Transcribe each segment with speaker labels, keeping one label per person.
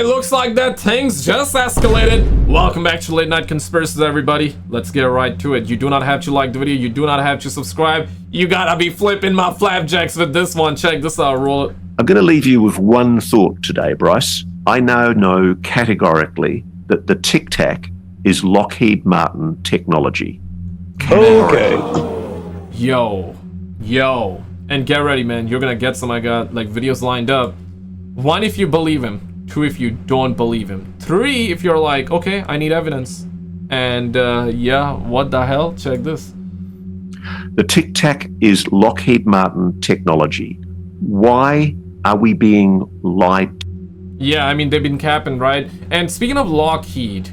Speaker 1: it looks like that things just escalated. Welcome back to Late Night Conspiracies, everybody. Let's get right to it. You do not have to like the video. You do not have to subscribe. You gotta be flipping my flapjacks with this one. Check this out. Roll it.
Speaker 2: I'm going to leave you with one thought today, Bryce. I now know categorically that the Tic Tac is Lockheed Martin technology.
Speaker 3: Okay.
Speaker 1: Yo. And get ready, man. You're gonna get some. I got like videos lined up. 1, if you believe him. 2, if you don't believe him. 3, if you're like, okay, I need evidence. And yeah, what the hell? Check this.
Speaker 2: The Tic Tac is Lockheed Martin technology. Why are we being lied?
Speaker 1: Yeah, I mean, they've been capping, right? And speaking of Lockheed,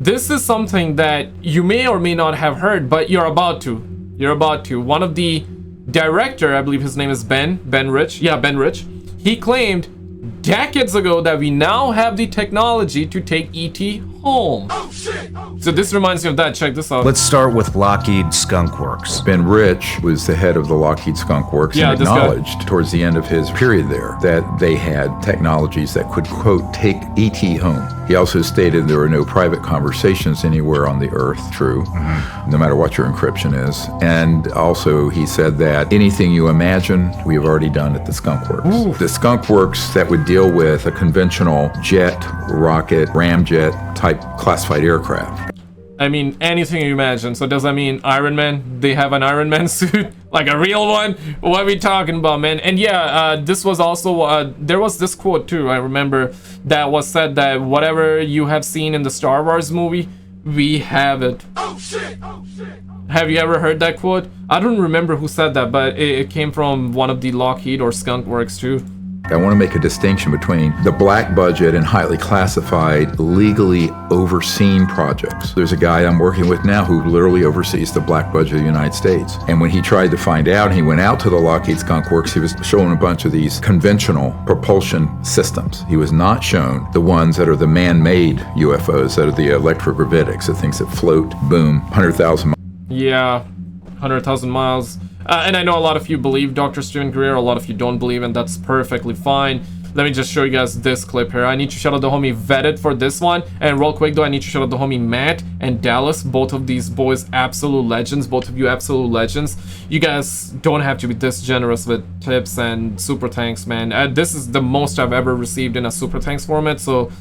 Speaker 1: this is something that you may or may not have heard, but you're about to. One of the director, I believe his name is Ben Rich. Yeah, Ben Rich. He claimed decades ago that we now have the technology to take ET home. Oh, shit. So this reminds me of that. Check this out.
Speaker 4: Let's start with Lockheed Skunk Works.
Speaker 3: Ben Rich was the head of the Lockheed Skunk Works and acknowledged towards the end of his period there that they had technologies that could, quote, take ET home. He also stated there were no private conversations anywhere on the earth, true, no matter what your encryption is. And also he said that anything you imagine, we have already done at the Skunk Works. Ooh. The Skunk Works that would deal with a conventional jet, rocket, ramjet type classified aircraft.
Speaker 1: I mean, anything you imagine. So does that mean Iron Man? They have an Iron Man suit? Like a real one? What are we talking about, man? And yeah, this was also, there was this quote too, I remember, that was said that whatever you have seen in the Star Wars movie, we have it. Oh shit, oh shit. Have you ever heard that quote? I don't remember who said that, but it came from one of the Lockheed or Skunk Works too.
Speaker 3: I want to make a distinction between the black budget and highly classified, legally overseen projects. There's a guy I'm working with now who literally oversees the black budget of the United States. And when he tried to find out, he went out to the Lockheed Skunk Works, he was shown a bunch of these conventional propulsion systems. He was not shown the ones that are the man-made UFOs, that are the electrogravitics, the things that float, boom, 100,000 miles.
Speaker 1: Yeah, 100,000 miles. And I know a lot of you believe Dr. Steven Greer, a lot of you don't believe, and that's perfectly fine. Let me just show you guys this clip here. I need to shout out the homie Vetted for this one. And real quick though, I need to shout out the homie Matt and Dallas. Both of these boys, absolute legends. Both of you, absolute legends. You guys don't have to be this generous with tips and super thanks, man. This is the most I've ever received in a super thanks format. So,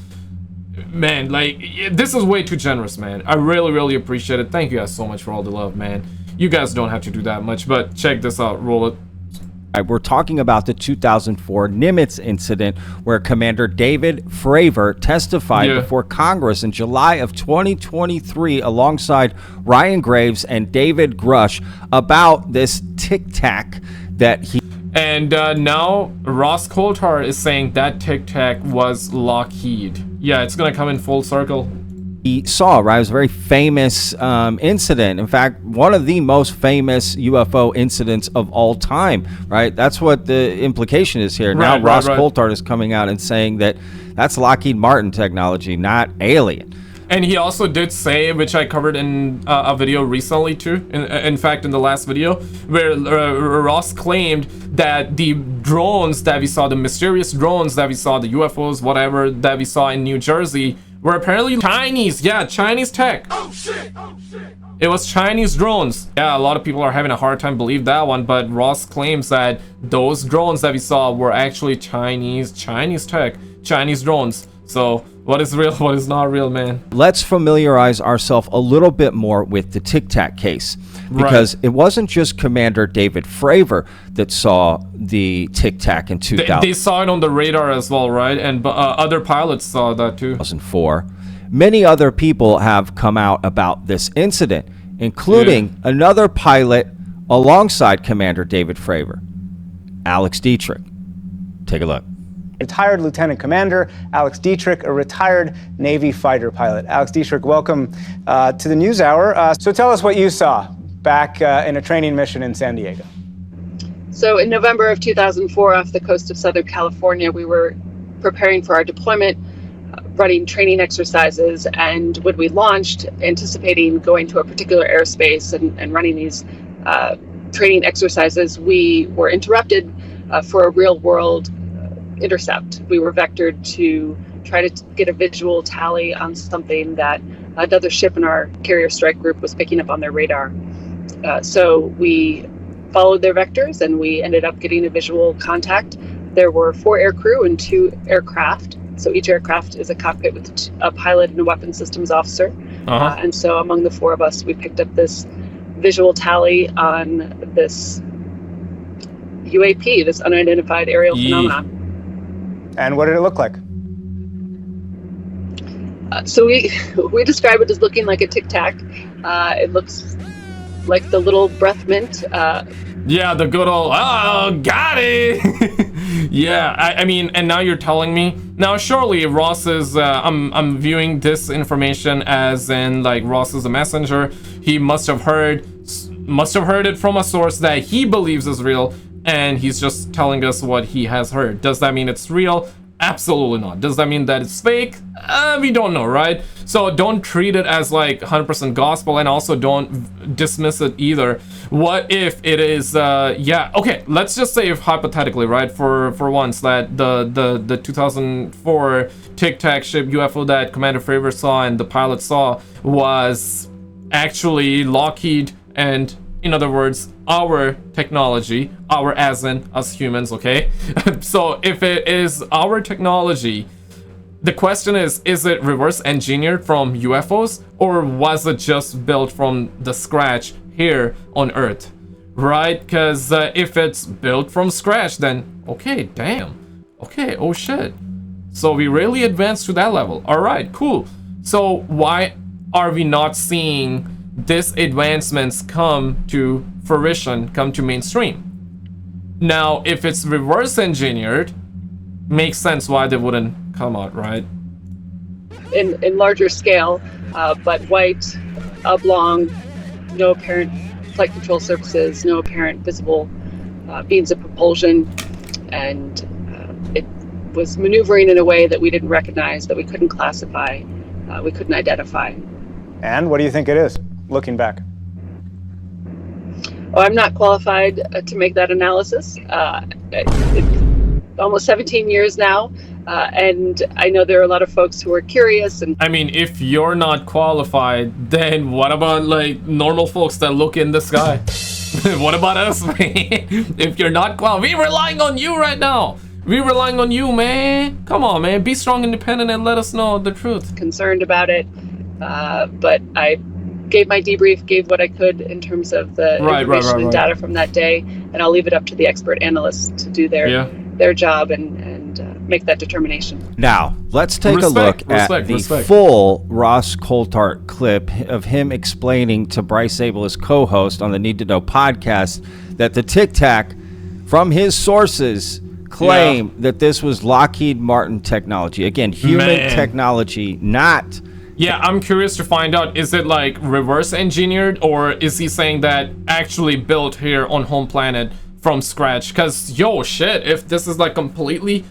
Speaker 1: man, like, this is way too generous, man. I really appreciate it. Thank you guys so much for all the love, man. You guys don't have to do that much, but check this out. Roll it.
Speaker 5: We're talking about the 2004 Nimitz incident where Commander David Fravor testified before Congress in July of 2023 alongside Ryan Graves and David Grush about this Tic Tac that he...
Speaker 1: And now Ross Coulthart is saying that Tic Tac was Lockheed. Yeah, it's gonna come in full circle.
Speaker 5: He saw, right? It was a very famous incident. In fact, one of the most famous UFO incidents of all time, right? That's what the implication is here. Now Ross Coulthart is coming out and saying that that's Lockheed Martin technology, not alien.
Speaker 1: And he also did say, which I covered in a video recently too, in fact in the last video, where Ross claimed that the drones that we saw, the mysterious drones that we saw, the UFOs, whatever, that we saw in New Jersey, were apparently Chinese. Yeah, Chinese tech. Oh shit, oh shit. It was Chinese drones. Yeah, a lot of people are having a hard time believe that one, but Ross claims that those drones that we saw were actually Chinese tech, Chinese drones. So what is real, what is not real, man?
Speaker 5: Let's familiarize ourselves a little bit more with the Tic Tac case, because it wasn't just Commander David Fravor that saw the Tic Tac in 2000.
Speaker 1: They saw it on the radar as well, right? And other pilots saw that too.
Speaker 5: 2004. Many other people have come out about this incident, including another pilot alongside Commander David Fravor, Alex Dietrich. Take a look.
Speaker 6: Retired Lieutenant Commander Alex Dietrich, a retired Navy fighter pilot. Alex Dietrich, welcome to the NewsHour. So tell us what you saw back in a training mission in San Diego.
Speaker 7: So in November of 2004, off the coast of Southern California, we were preparing for our deployment, running training exercises, and when we launched, anticipating going to a particular airspace and running these training exercises, we were interrupted for a real-world intercept. We were vectored to try to get a visual tally on something that another ship in our carrier strike group was picking up on their radar. So we followed their vectors and we ended up getting a visual contact. There were 4 aircrew and 2 aircraft. So each aircraft is a cockpit with a pilot and a weapons systems officer. And so among the 4 of us, we picked up this visual tally on this UAP, this unidentified aerial phenomenon.
Speaker 6: And what did it look like?
Speaker 7: So we describe it as looking like a Tic Tac. It looks like the little breath mint.
Speaker 1: Yeah, the good old, oh, got it. Yeah, I mean, and now you're telling me. Now, surely Ross is, I'm viewing this information as in, like, Ross is a messenger. He must have heard it from a source that he believes is real, and he's just telling us what he has heard. Does that mean it's real? Absolutely not. Does that mean that it's fake? We don't know, right? So don't treat it as like 100% gospel, and also don't dismiss it either. What if it is, yeah, okay, let's just say if hypothetically, right, for once, that the 2004 Tic Tac ship UFO that Commander Fravor saw and the pilot saw was actually Lockheed, and in other words, our technology, our as in us humans, okay? So if it is our technology, the question is it reverse engineered from UFOs, or was it just built from the scratch here on Earth, right? Because if it's built from scratch, then okay, damn, okay, oh shit. So we really advanced to that level. All right, cool. So why are we not seeing these advancements come to fruition, come to mainstream? Now, if it's reverse engineered, makes sense why they wouldn't come out, right?
Speaker 7: In larger scale, but white, oblong, no apparent flight control surfaces, no apparent visible means of propulsion, and it was maneuvering in a way that we didn't recognize, that we couldn't classify, we couldn't identify.
Speaker 6: And what do you think it is, looking back?
Speaker 7: Oh, I'm not qualified to make that analysis. It's almost 17 years now, and I know there are a lot of folks who are curious. And
Speaker 1: I mean, if you're not qualified, then what about like normal folks that look in the sky? What about us, man? If you're not qualified, we're relying on you right now. We're relying on you, man. Come on, man. Be strong, independent, and let us know the truth.
Speaker 7: Concerned about it, but I gave my debrief, gave what I could in terms of the information and data from that day, and I'll leave it up to the expert analysts to do their job and make that determination.
Speaker 5: Now, let's take a look at the full Ross Coulthart clip of him explaining to Bryce Zabel, his co-host on the Need to Know podcast, that the Tic Tac, from his sources, claim that this was Lockheed Martin technology. Again, human technology, not...
Speaker 1: Yeah, I'm curious to find out, is it like reverse engineered, or is he saying that actually built here on home planet from scratch? Because, yo, shit, if this is like completely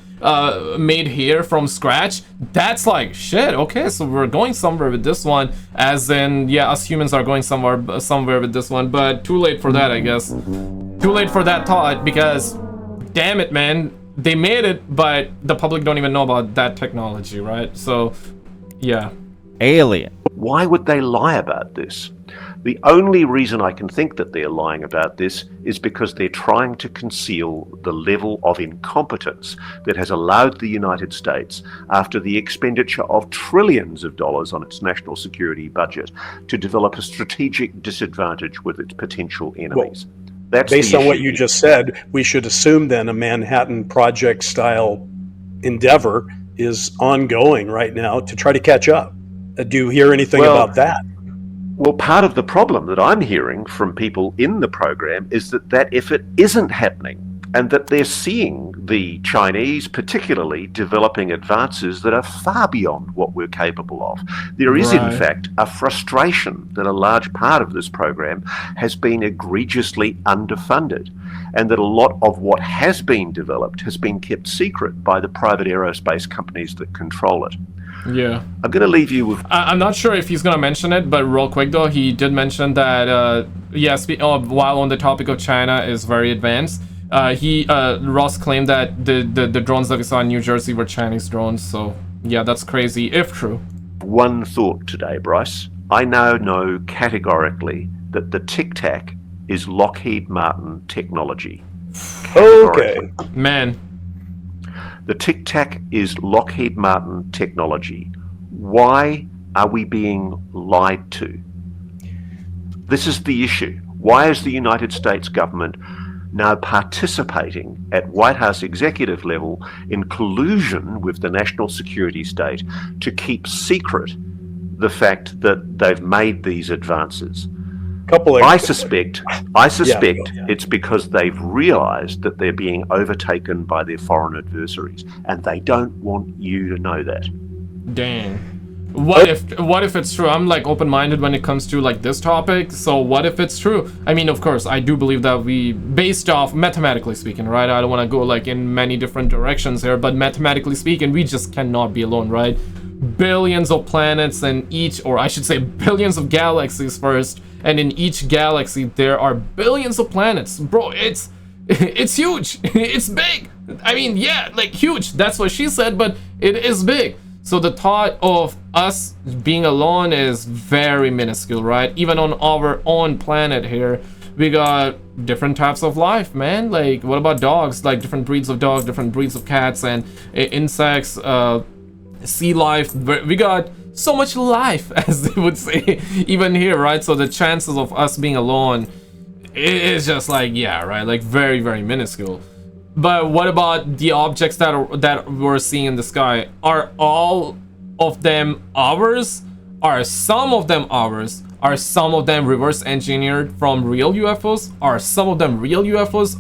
Speaker 1: made here from scratch, that's like, shit, okay, so we're going somewhere with this one, as in, yeah, us humans are going somewhere with this one, but too late for that, I guess. Too late for that thought, because, damn it, man, they made it, but the public don't even know about that technology, right? So, yeah.
Speaker 5: Alien.
Speaker 2: Why would they lie about this? The only reason I can think that they're lying about this is because they're trying to conceal the level of incompetence that has allowed the United States, after the expenditure of trillions of dollars on its national security budget, to develop a strategic disadvantage with its potential enemies.
Speaker 8: Well,
Speaker 2: that's
Speaker 8: based on what you just said, we should assume then a Manhattan Project style endeavor is ongoing right now to try to catch up. Do you hear anything about that?
Speaker 2: Well, part of the problem that I'm hearing from people in the program is that effort isn't happening, and that they're seeing the Chinese particularly developing advances that are far beyond what we're capable of. There is, in fact, a frustration that a large part of this program has been egregiously underfunded, and that a lot of what has been developed has been kept secret by the private aerospace companies that control it.
Speaker 1: Yeah.
Speaker 2: I'm going to leave you with...
Speaker 1: I'm not sure if he's going to mention it, but real quick though, he did mention that, while on the topic of China is very advanced, Ross claimed that the drones that we saw in New Jersey were Chinese drones, so Yeah, that's crazy, if true.
Speaker 2: One thought today, Bryce. I now know categorically that the Tic Tac is Lockheed Martin technology.
Speaker 8: Okay.
Speaker 1: Man.
Speaker 2: The Tic Tac is Lockheed Martin technology. Why are we being lied to? This is the issue. Why is the United States government now participating at White House executive level in collusion with the national security state to keep secret the fact that they've made these advances? I suspect it's because they've realized that they're being overtaken by their foreign adversaries, and they don't want you to know that.
Speaker 1: Dang. What if it's true? I'm like open-minded when it comes to like this topic. So what if it's true? I mean, of course, I do believe that we, based off mathematically speaking, right? I don't want to go like in many different directions here, but mathematically speaking, we just cannot be alone, right? Billions of planets in each, or I should say billions of galaxies first, and in each galaxy there are billions of planets. Bro, it's huge. It's big. I mean, yeah, like huge. That's what she said, but it is big. So the thought of us being alone is very minuscule, right? Even on our own planet here, we got different types of life, man. Like, what about dogs? Like different breeds of dogs, different breeds of cats, and insects, sea life. We got so much life, as they would say, even here, right? So the chances of us being alone is just like, yeah, right? Like very, very minuscule. But what about the objects that we're seeing in the sky? Are all of them ours? Are some of them ours? Are some of them reverse engineered from real UFOs? Are some of them real UFOs?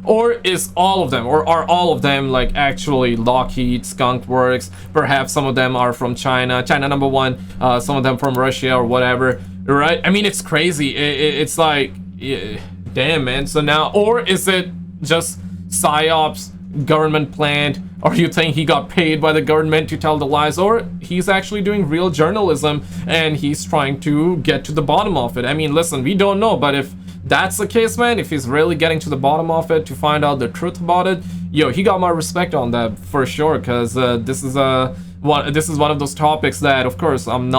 Speaker 1: Or is all of them, or are all of them like actually Lockheed, Skunk Works? Perhaps some of them are from China, number one, some of them from Russia or whatever, right? I mean, it's crazy. It's like, yeah, damn, man. So now, or is it just psyops, government planned, or you think he got paid by the government to tell the lies, or he's actually doing real journalism and he's trying to get to the bottom of it? I mean, listen, we don't know, but if that's the case, man, if he's really getting to the bottom of it to find out the truth about it, yo, he got my respect on that for sure, because this is one of those topics that, of course, you and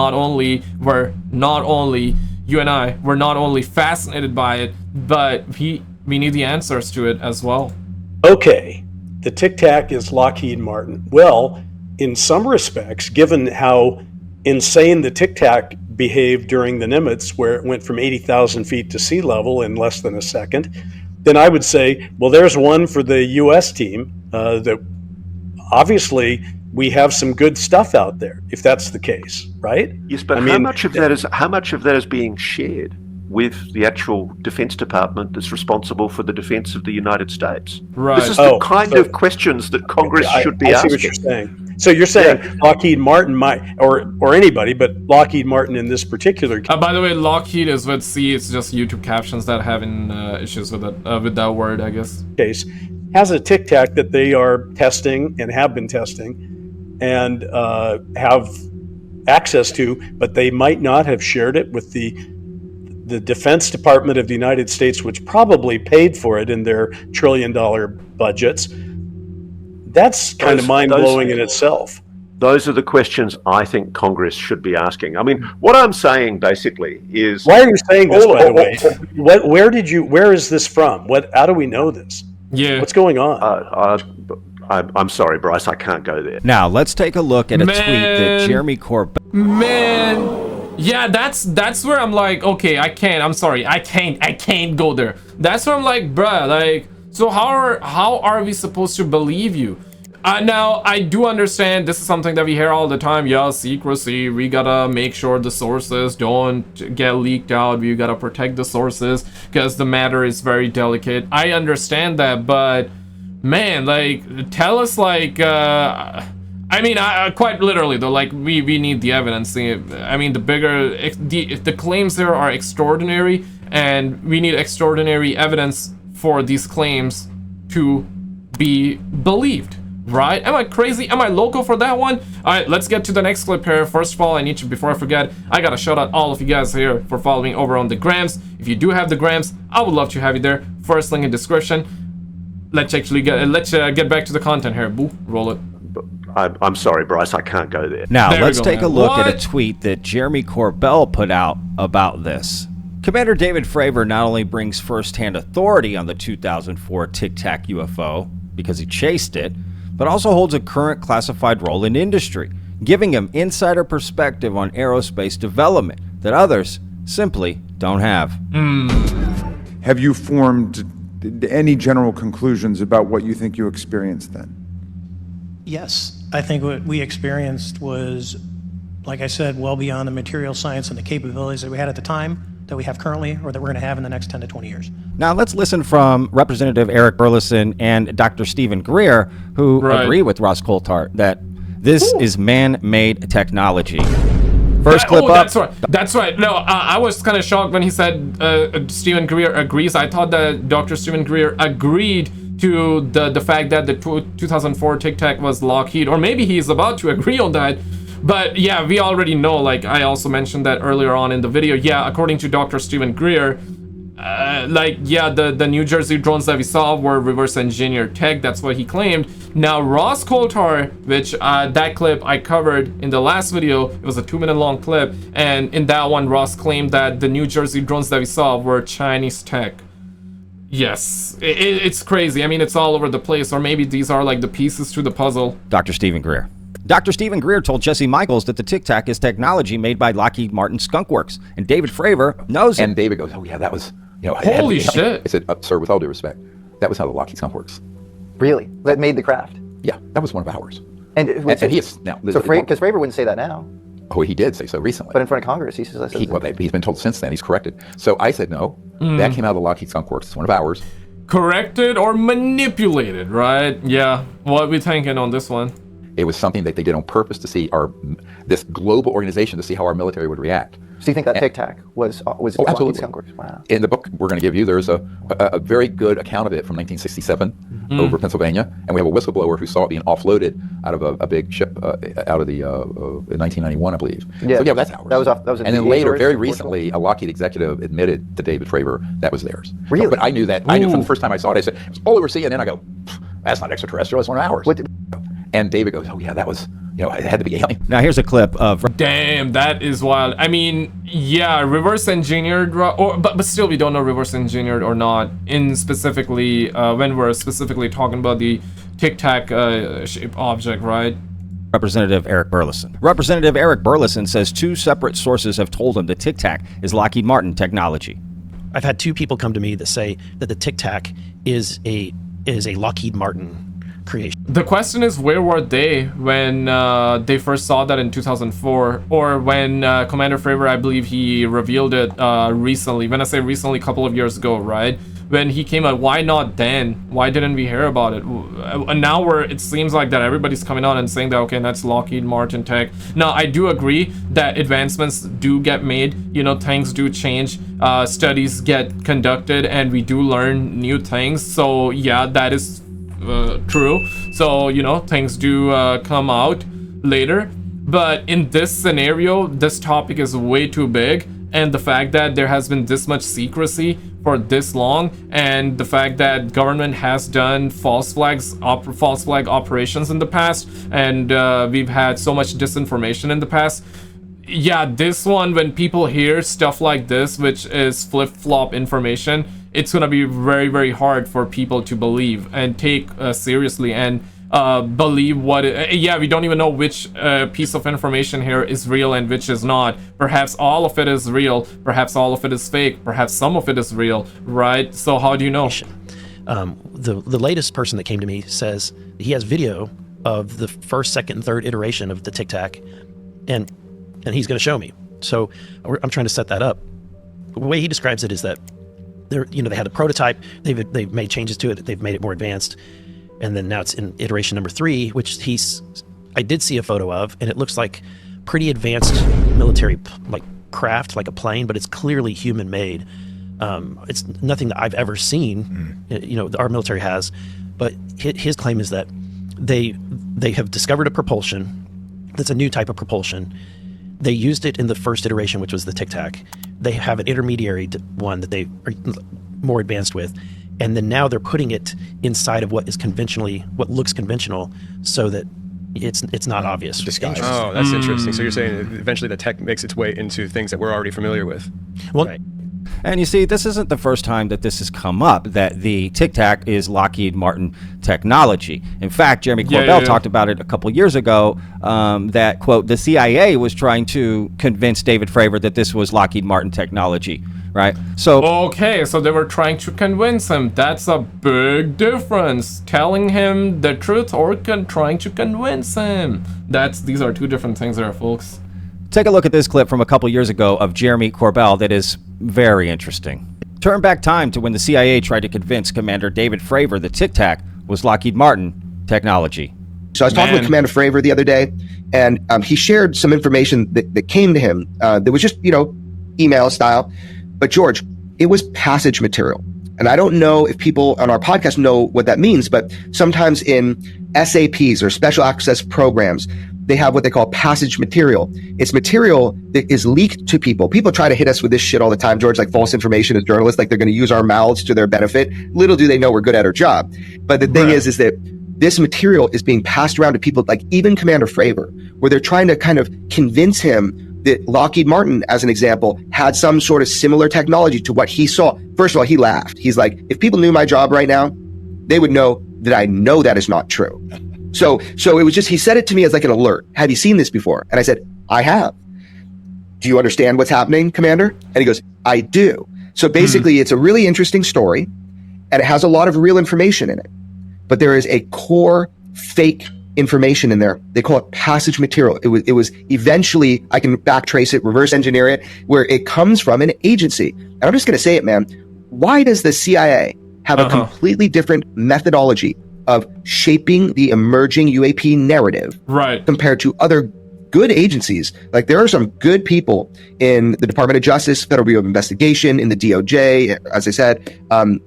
Speaker 1: I, we're not only fascinated by it, but we need the answers to it as well.
Speaker 8: Okay, the Tic Tac is Lockheed Martin. Well, in some respects, given how insane the Tic Tac behaved during the Nimitz, where it went from 80,000 feet to sea level in less than a second, then I would say, well, there's one for the U.S. team. That obviously we have some good stuff out there, if that's the case, right?
Speaker 2: Yes, but how much of that is being shared with the actual Defense Department that's responsible for the defense of the United States?
Speaker 1: Right.
Speaker 2: This is the kind of questions that Congress should be asking.
Speaker 8: I see what you're saying. So you're saying Lockheed Martin might, or anybody, but Lockheed Martin in this particular case.
Speaker 1: By the way, Lockheed is with C. It's just YouTube captions that having issues with it, with that word, I guess.
Speaker 8: Case has a Tic Tac that they are testing and have been testing and have access to, but they might not have shared it with the Defense Department of the United States, which probably paid for it in their $1 trillion budgets. That's kind of mind-blowing in itself.
Speaker 2: Those are the questions I think Congress should be asking. I mean, what I'm saying basically is...
Speaker 8: Why are you saying this, by the way? Where is this from? How do we know this?
Speaker 1: Yeah.
Speaker 8: What's going on?
Speaker 2: I'm sorry, Bryce, I can't go there.
Speaker 5: Now, let's take a look at a tweet that Jeremy Corbell...
Speaker 1: Man... Yeah, that's where I'm like, okay, I can't go there. That's where I'm like, bruh, like, so how are we supposed to believe you? Now, I do understand this is something that we hear all the time. Yeah, secrecy, we gotta make sure the sources don't get leaked out. We gotta protect the sources because the matter is very delicate. I understand that, but man, like, tell us, like, I mean, quite literally though, like we need the evidence. I mean, the claims there are extraordinary, and we need extraordinary evidence for these claims to be believed, right? Am I crazy? Am I loco for that one? All right, let's get to the next clip here. First of all, I need to, before I forget, I gotta shout out all of you guys here for following over on the grams. If you do have the grams, I would love to have you there. First link in description. Let's get back to the content here. Boo, roll it.
Speaker 2: I'm sorry, Bryce, I can't go there.
Speaker 5: Now,
Speaker 1: There we
Speaker 5: let's
Speaker 1: go,
Speaker 5: take
Speaker 1: man.
Speaker 5: a look
Speaker 1: What?
Speaker 5: at a tweet that Jeremy Corbell put out about this. Commander David Fravor not only brings firsthand authority on the 2004 Tic Tac UFO, because he chased it, but also holds a current classified role in industry, giving him insider perspective on aerospace development that others simply don't have.
Speaker 9: Have you formed any general conclusions about what you think you experienced then?
Speaker 10: Yes, I think what we experienced was, like I said, well beyond the material science and the capabilities that we had at the time, that we have currently, or that we're going to have in the next 10 to 20 years.
Speaker 5: Now let's listen from Representative Eric Burleson and Dr. Stephen Greer, who agree with Ross Coulthart that this is man-made technology. First clip up.
Speaker 1: That's right. No, I was kind of shocked when he said Stephen Greer agrees. I thought that Dr. Stephen Greer agreed to the fact that the 2004 Tic Tac was Lockheed, or maybe he's about to agree on that. But yeah, we already know, like I also mentioned that earlier on in the video, yeah, according to Dr. Stephen Greer, the New Jersey drones that we saw were reverse engineered tech. That's what he claimed. Now Ross Coulthart, which that clip I covered in the last video, it was a 2-minute long clip, and in that one Ross claimed that the New Jersey drones that we saw were Chinese tech. Yes, it's crazy. I mean, it's all over the place, or maybe these are like the pieces to the puzzle.
Speaker 5: Dr. Stephen Greer. Dr. Stephen Greer told Jesse Michaels that the Tic Tac is technology made by Lockheed Martin Skunk Works, and David Fravor knows it.
Speaker 3: And David goes, oh yeah, that was,
Speaker 1: Holy shit.
Speaker 3: I said, sir, with all due respect, that was how the Lockheed Skunk Works.
Speaker 11: Really? That made the craft?
Speaker 3: Yeah, that was one of ours.
Speaker 11: And
Speaker 3: he is now.
Speaker 11: So because Fravor wouldn't say that now.
Speaker 3: Oh, he did say so recently.
Speaker 11: But in front of Congress, he says that.
Speaker 3: He's been told since then. He's corrected. So I said no. That came out of the Lockheed Skunk Works. It's one of ours.
Speaker 1: Corrected or manipulated, right? Yeah. What are we thinking on this one?
Speaker 3: It was something that they did on purpose to see this global organization, to see how our military would react.
Speaker 11: So you think that Tic Tac was
Speaker 3: absolutely.
Speaker 11: Skunk Works? Wow.
Speaker 3: In the book we're going to give you, there's a very good account of it from 1967 over Pennsylvania, and we have a whistleblower who saw it being offloaded out of a big ship out of the in 1991, I believe.
Speaker 11: Yeah.
Speaker 3: So yeah, that's ours.
Speaker 11: That was.
Speaker 3: And then later, very recently, a Lockheed executive admitted to David Fravor that was theirs.
Speaker 11: Really?
Speaker 3: But I knew that. I knew from the first time I saw it. I said, it's all over CNN. I go, that's not extraterrestrial. It's one of ours. And David goes, oh yeah, that was, it had to be alien.
Speaker 5: Now here's a clip of...
Speaker 1: Damn, that is wild. I mean, yeah, reverse engineered, but still we don't know reverse engineered or not, in specifically, when we're specifically talking about the Tic Tac shaped object, right?
Speaker 5: Representative Eric Burleson. Representative Eric Burleson says 2 separate sources have told him the Tic Tac is Lockheed Martin technology.
Speaker 10: I've had 2 people come to me that say that the Tic Tac is a Lockheed Martin creation.
Speaker 1: The question is, where were they when they first saw that in 2004, or when Commander Fravor, I believe he revealed it recently. When I say recently, a couple of years ago, right? When he came out, why not then? Why didn't we hear about it? And now it seems like that everybody's coming out and saying that, okay, that's Lockheed Martin tech. Now, I do agree that advancements do get made, things do change, studies get conducted, and we do learn new things. So yeah, that is true. So things do come out later, but in this scenario, this topic is way too big, and the fact that there has been this much secrecy for this long, and the fact that government has done false flag operations in the past, and we've had so much disinformation in the past. Yeah, this one, when people hear stuff like this, which is flip-flop information, it's gonna be very, very hard for people to believe and take seriously and believe what we don't even know which piece of information here is real and which is not. Perhaps all of it is real, perhaps all of it is fake, perhaps some of it is real, right? So how do you know?
Speaker 10: The latest person that came to me says he has video of the first, second, and third iteration of the Tic Tac, and he's going to show me. So I'm trying to set that up. The way he describes it is that they had a prototype, they've made changes to it, they've made it more advanced, and then now it's in iteration number 3, which I did see a photo of, and it looks like pretty advanced military craft, like a plane, but it's clearly human made. It's nothing that I've ever seen, our military has, but his claim is that they have discovered a propulsion that's a new type of propulsion. They used it in the first iteration, which was the Tic Tac. They have an intermediary one that they are more advanced with, and then now they're putting it inside of what looks conventional, so that it's not obvious.
Speaker 12: Disguised. Oh, that's interesting. So you're saying eventually the tech makes its way into things that we're already familiar with.
Speaker 10: Well,
Speaker 12: right.
Speaker 5: And you see, this isn't the first time that this has come up, that the Tic Tac is Lockheed Martin technology. In fact, Jeremy Corbell talked about it a couple years ago, that, quote, the CIA was trying to convince David Fravor that this was Lockheed Martin technology, right? So
Speaker 1: okay, so they were trying to convince him. That's a big difference. Telling him the truth or trying to convince him. These are two different things there, folks.
Speaker 5: Take a look at this clip from a couple years ago of Jeremy Corbell that is very interesting. Turn back time to when the CIA tried to convince Commander David Fravor that Tic Tac was Lockheed Martin technology.
Speaker 13: So I was talking with Commander Fravor the other day, and he shared some information that came to him that was just, email style. But George, it was passage material. And I don't know if people on our podcast know what that means, but sometimes in SAPs or special access programs, they have what they call passage material. It's material that is leaked to people. People try to hit us with this shit all the time, George, like false information as journalists, like they're going to use our mouths to their benefit. Little do they know we're good at our job. But the thing is that this material is being passed around to people like even Commander Fravor, where they're trying to kind of convince him that Lockheed Martin, as an example, had some sort of similar technology to what he saw. First of all, he laughed. He's like, if people knew my job right now, they would know that I know that is not true. So it was just, he said it to me as like an alert. Have you seen this before? And I said, I have. Do you understand what's happening, Commander? And he goes, I do. So basically, it's a really interesting story, and it has a lot of real information in it. But there is a core fake information in there. They call it passage material. It was eventually, I can backtrace it, reverse engineer it, where it comes from an agency. And I'm just going to say it, man. Why does the CIA have a completely different methodology of shaping the emerging UAP narrative compared to other good agencies? Like, there are some good people in the Department of Justice, Federal Bureau of Investigation, in the DOJ, as I said,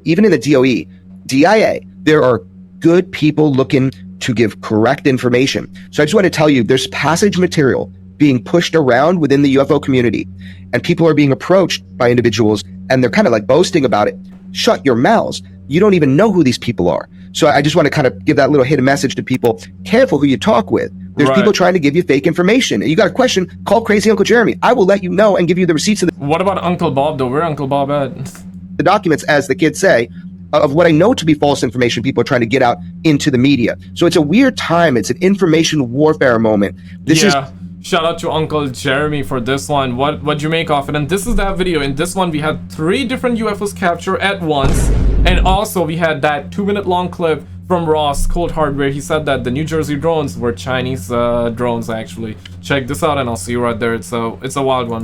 Speaker 13: even in the DOE, DIA. There are good people looking to give correct information. So I just want to tell you, there's passage material being pushed around within the UFO community, and people are being approached by individuals, and they're kind of like boasting about it. Shut your mouths. You don't even know who these people are. So I just want to kind of give that little hidden message to people. Careful who you talk with. There's people trying to give you fake information. And you got a question, call Crazy Uncle Jeremy. I will let you know and give you the receipts of
Speaker 1: What about Uncle Bob, though? Where Uncle Bob at?
Speaker 13: the documents, as the kids say, of what I know to be false information people are trying to get out into the media. So it's a weird time. It's an information warfare moment. This is
Speaker 1: shout out to Uncle Jeremy for this one. What'd you make of it? And this is that video. In this one, we had 3 different UFOs captured at once. And also, we had that 2-minute long clip from Ross Coulthart where he said that the New Jersey drones were Chinese drones, actually. Check this out, and I'll see you right there. It's a wild one.